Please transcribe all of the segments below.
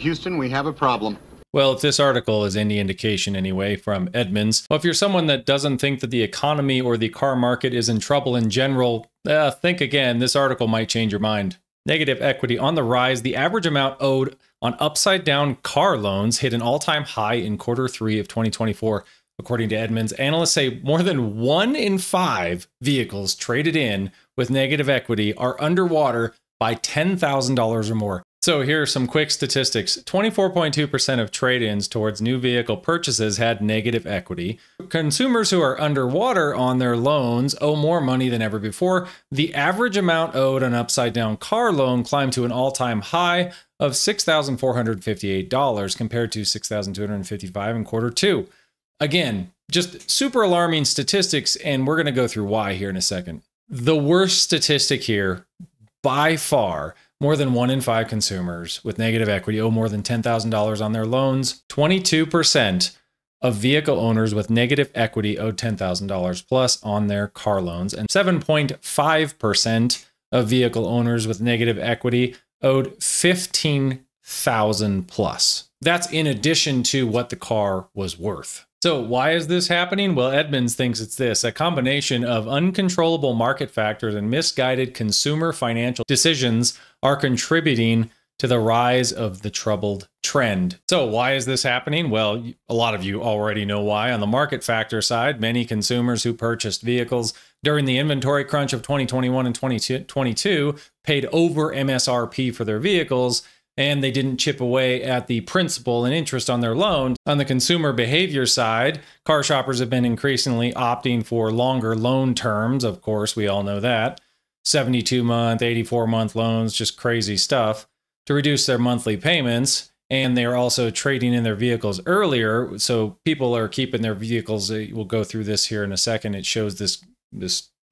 Houston, we have a problem. Well, if this article is any indication anyway from Edmunds, well, if you're someone that doesn't think that the economy or the car market is in trouble in general, think again. This article might change your mind. Negative equity on the rise. The average amount owed on upside-down car loans hit an all-time high in Q3 of 2024. According to Edmunds, analysts say more than 1 in 5 vehicles traded in with negative equity are underwater by $10,000 or more. So here are some quick statistics. 24.2% of trade-ins towards new vehicle purchases had negative equity. Consumers who are underwater on their loans owe more money than ever before. The average amount owed on upside-down car loan climbed to an all-time high of $6,458 compared to $6,255 in Q2. Again, just super alarming statistics, and we're going to go through why here in a second. The worst statistic here, by far, more than 1 in 5 consumers with negative equity owe more than $10,000 on their loans. 22% of vehicle owners with negative equity owed $10,000 plus on their car loans, and 7.5% of vehicle owners with negative equity owed $15,000 plus. That's in addition to what the car was worth. So why is this happening? Well, Edmunds thinks it's this: a combination of uncontrollable market factors and misguided consumer financial decisions are contributing to the rise of the troubled trend. So why is this happening? Well, a lot of you already know why. On the market factor side, many consumers who purchased vehicles during the inventory crunch of 2021 and 2022 paid over MSRP for their vehicles, and they didn't chip away at the principal and interest on their loan. On the consumer behavior side, car shoppers have been increasingly opting for longer loan terms. Of course, we all know that. 72-month, 84-month loans, just crazy stuff, to reduce their monthly payments. And they are also trading in their vehicles earlier. So people are keeping their vehicles. We'll go through this here in a second. It shows this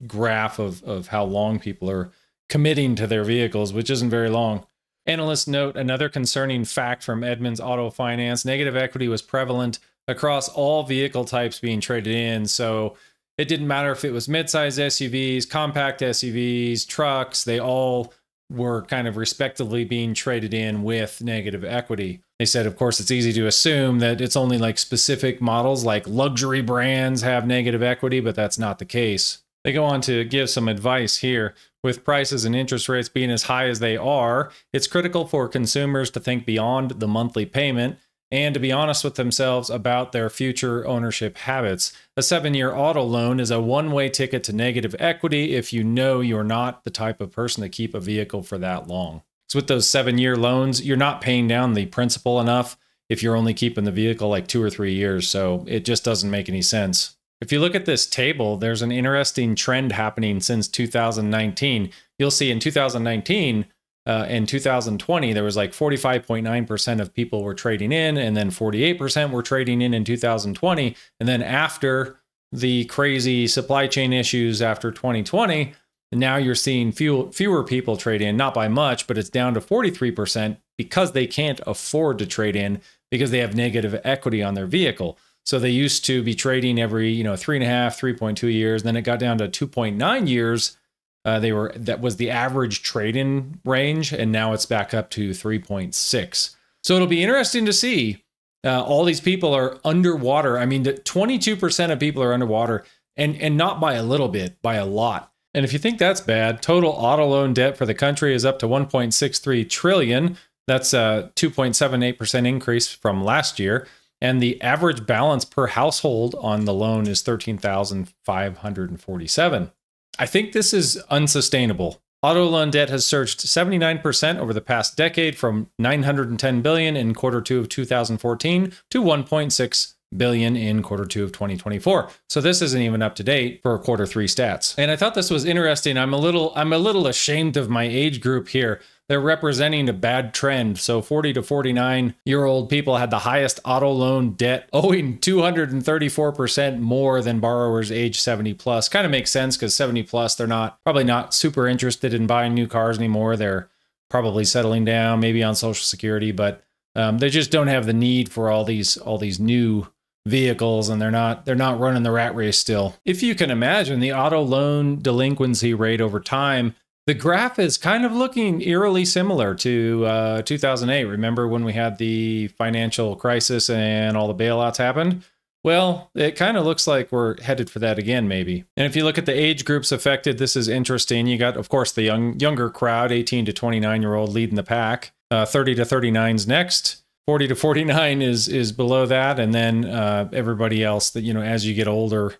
graph of how long people are committing to their vehicles, which isn't very long. Analysts note another concerning fact from Edmunds Auto Finance: negative equity was prevalent across all vehicle types being traded in. So it didn't matter if it was midsize SUVs, compact SUVs, trucks, they all were kind of respectively being traded in with negative equity. They said, of course, it's easy to assume that it's only like specific models like luxury brands have negative equity, but that's not the case. They go on to give some advice here. With prices and interest rates being as high as they are, it's critical for consumers to think beyond the monthly payment and to be honest with themselves about their future ownership habits. A 7-year auto loan is a one-way ticket to negative equity if you know you're not the type of person to keep a vehicle for that long. So with those 7-year loans, you're not paying down the principal enough if you're only keeping the vehicle like 2 or 3 years. So it just doesn't make any sense. If you look at this table, there's an interesting trend happening since 2019. You'll see in 2019 and 2020, there was like 45.9% of people were trading in, and then 48% were trading in 2020. And then after the crazy supply chain issues after 2020, now you're seeing fewer people trade in, not by much, but it's down to 43% because they can't afford to trade in because they have negative equity on their vehicle. So they used to be trading every 3.5, 3.2 years. Then it got down to 2.9 years. That was the average trade-in range, and now it's back up to 3.6. So it'll be interesting to see. All these people are underwater. I mean, 22% of people are underwater, and not by a little bit, by a lot. And if you think that's bad, total auto loan debt for the country is up to $1.63 trillion. That's a 2.78% increase from last year. And the average balance per household on the loan is $13,547. I think this is unsustainable. Auto loan debt has surged 79% over the past decade, from $910 billion in Q2 of 2014 to $1.6 billion in Q2 of 2024. So this isn't even up to date for Q3 stats. And I thought this was interesting. I'm a little ashamed of my age group here. They're representing a bad trend. So 40 to 49-year-old people had the highest auto loan debt, owing 234% more than borrowers age 70 plus. Kind of makes sense because 70 plus, they're probably not super interested in buying new cars anymore. They're probably settling down, maybe on Social Security, but they just don't have the need for all these new vehicles, and they're not running the rat race still. If you can imagine, the auto loan delinquency rate over time The graph is kind of looking eerily similar to 2008. Remember when we had the financial crisis and all the bailouts happened? Well, it kind of looks like we're headed for that again, maybe. And if you look at the age groups affected, this is interesting. You got, of course, the younger crowd, 18 to 29-year-old leading the pack. 30 to 39 is next. 40 to 49 is below that. And then everybody else that, as you get older,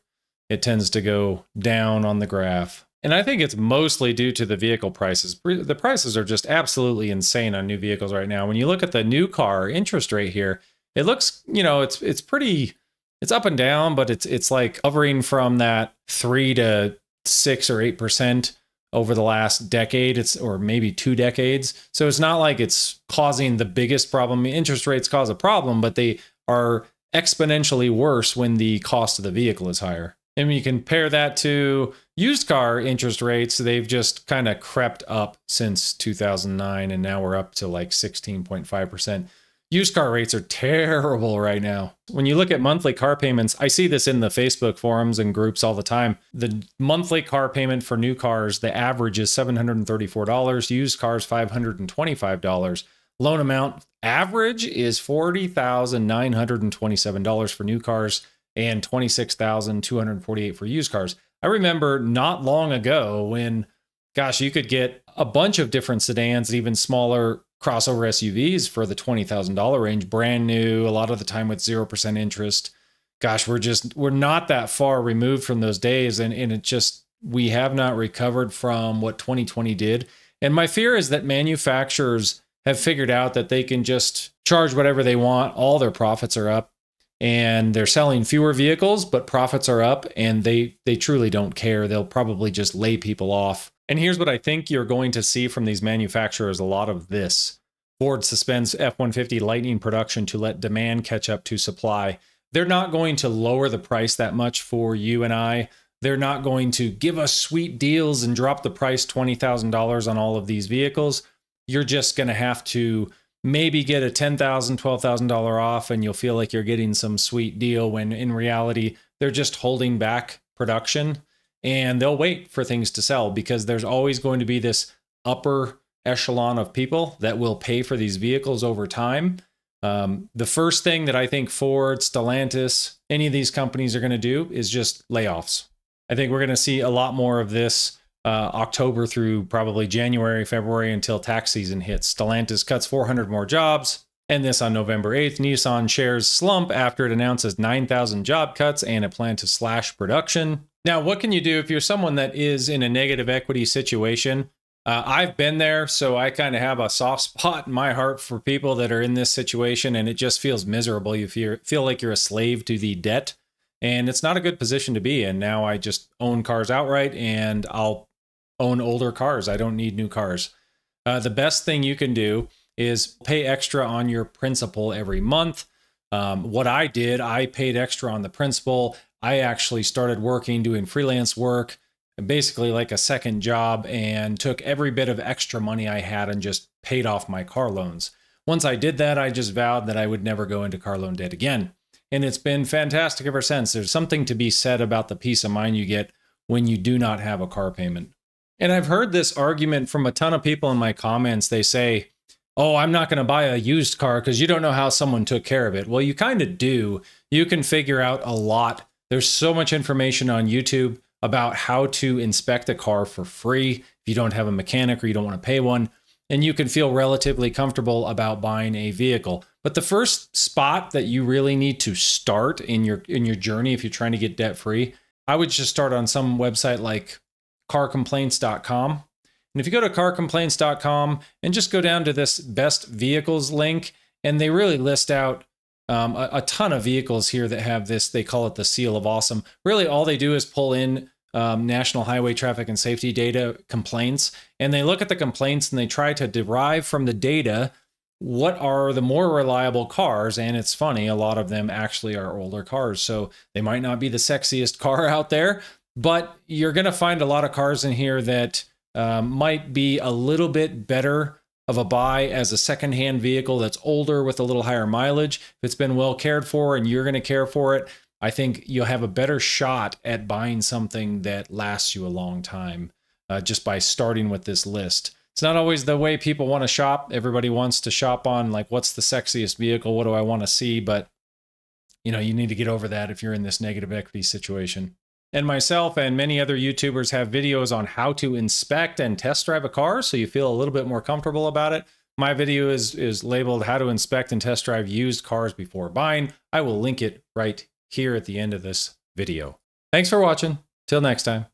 it tends to go down on the graph. And I think it's mostly due to the vehicle prices. The prices are just absolutely insane on new vehicles right now. When you look at the new car interest rate here, it looks, it's pretty, it's up and down, but it's like hovering from that 3 to 6 or 8% over the last decade, or maybe 2 decades. So it's not like it's causing the biggest problem. Interest rates cause a problem, but they are exponentially worse when the cost of the vehicle is higher. And when you compare that to used car interest rates, they've just kind of crept up since 2009, and now we're up to like 16.5%. Used car rates are terrible right now. When you look at monthly car payments, I see this in the Facebook forums and groups all the time. The monthly car payment for new cars, the average is $734, used cars $525. Loan amount average is $40,927 for new cars and $26,248 for used cars. I remember not long ago when, gosh, you could get a bunch of different sedans, even smaller crossover SUVs for the $20,000 range, brand new, a lot of the time with 0% interest. Gosh, we're not that far removed from those days. And we have not recovered from what 2020 did. And my fear is that manufacturers have figured out that they can just charge whatever they want. All their profits are up. And they're selling fewer vehicles, but profits are up, and they truly don't care. They'll probably just lay people off. And here's what I think you're going to see from these manufacturers, a lot of this. Ford suspends F-150 Lightning production to let demand catch up to supply. They're not going to lower the price that much for you and I. They're not going to give us sweet deals and drop the price $20,000 on all of these vehicles. You're just going to have to maybe get a $10,000, $12,000 off, and you'll feel like you're getting some sweet deal, when in reality, they're just holding back production, and they'll wait for things to sell, because there's always going to be this upper echelon of people that will pay for these vehicles over time. The first thing that I think Ford, Stellantis, any of these companies are going to do is just layoffs. I think we're going to see a lot more of this October through probably January, February, until tax season hits. Stellantis cuts 400 more jobs. And this on November 8th, Nissan shares slump after it announces 9,000 job cuts and a plan to slash production. Now, what can you do if you're someone that is in a negative equity situation? I've been there, so I kind of have a soft spot in my heart for people that are in this situation, and it just feels miserable. You feel like you're a slave to the debt, and it's not a good position to be in. Now I just own cars outright, and I'll own older cars. I don't need new cars. The best thing you can do is pay extra on your principal every month. What I did, I paid extra on the principal. I actually started working, doing freelance work, basically like a second job, and took every bit of extra money I had and just paid off my car loans. Once I did that, I just vowed that I would never go into car loan debt again. And it's been fantastic ever since. There's something to be said about the peace of mind you get when you do not have a car payment. And I've heard this argument from a ton of people in my comments. They say, oh, I'm not going to buy a used car because you don't know how someone took care of it. Well, you kind of do. You can figure out a lot. There's so much information on YouTube about how to inspect a car for free if you don't have a mechanic or you don't want to pay one. And you can feel relatively comfortable about buying a vehicle. But the first spot that you really need to start in your journey, if you're trying to get debt free, I would just start on some website like carcomplaints.com. And if you go to carcomplaints.com and just go down to this best vehicles link, and they really list out a ton of vehicles here that have this, they call it the seal of awesome. Really, all they do is pull in National Highway Traffic and Safety data complaints, and they look at the complaints and they try to derive from the data what are the more reliable cars. And it's funny, a lot of them actually are older cars. So they might not be the sexiest car out there, but you're going to find a lot of cars in here that might be a little bit better of a buy as a secondhand vehicle that's older with a little higher mileage. If it's been well cared for and you're going to care for it, I think you'll have a better shot at buying something that lasts you a long time. just by starting with this list. It's not always the way people want to shop. Everybody wants to shop on like, what's the sexiest vehicle? What do I want to see? But you know, you need to get over that if you're in this negative equity situation. And myself and many other YouTubers have videos on how to inspect and test drive a car so you feel a little bit more comfortable about it. My video is labeled how to inspect and test drive used cars before buying. I will link it right here at the end of this video. Thanks for watching. Till next time.